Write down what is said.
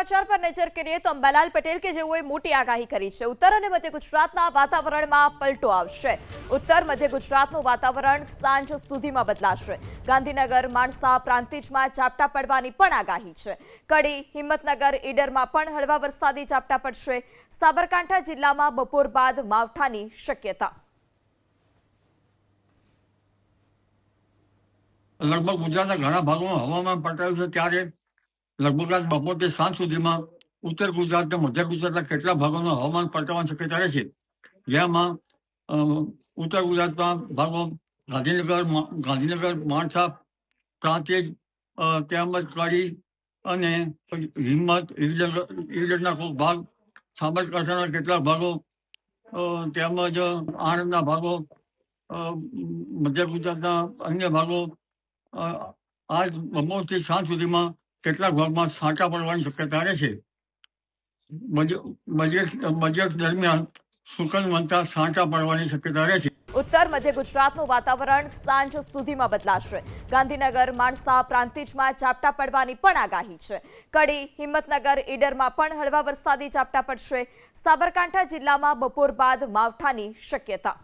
સમાચાર પર નજર કરીએ તો અંબાલાલ પટેલ કે જેઓએ મોટી આગાહી કરી છે ઉત્તર અને મધ્ય ગુજરાતના વાતાવરણમાં પલટો આવશે। ઉત્તર મધ્ય ગુજરાતનું વાતાવરણ સાંજ સુધીમાં બદલાશે। ગાંધીનગર માણસા પ્રાંતિજમાં ઝાપટા પડવાની પણ આગાહી છે। કડી હિંમતનગર ઈડરમાં પણ હળવા વરસાદી ઝાપટા પડશે। સાબરકાંઠા જિલ્લામાં બપોર બાદ માવઠાની શક્યતા। लगभग गुजरात घना भागों में हवामान पलटाયું છે ત્યારે लगभग आज બપોરથી સાંજ સુધીમાં ઉત્તર ગુજરાત અને મધ્ય ગુજરાતના કેટલાક ભાગોમાં હવામાન પલટાવાની શક્યતા રહે છે। જેમાં ઉત્તર ગુજરાતના ભાગો ગાંધીનગર માણસા પ્રાંતિજ તેમજ કડી અને હિંમત ઈડરના કોઈ ભાગ સાબરકાંઠાના કેટલાક ભાગો તેમજ આણંદના ભાગો મધ્ય ગુજરાતના અન્ય ભાગો આજ બપોરથી સાંજ સુધીમાં કેટલાક ભાગમાં છાંટા પડવાની શક્યતા રહે છે। બજેટ દરમિયાન શુકન બનતા છાંટા પડવાની શક્યતા રહે છે। ઉત્તર મધ્ય ગુજરાતનું વાતાવરણ સાંજ સુધીમાં બદલાશે। ગાંધીનગર માણસા પ્રાંતિજમાં ઝાપટા પડવાની પણ આગાહી છે। કડી હિંમતનગર ઈડરમાં પણ હળવા વરસાદી ઝાપટા પડશે। સાબરકાંઠા જિલ્લામાં બપોર બાદ માવઠાની શક્યતા।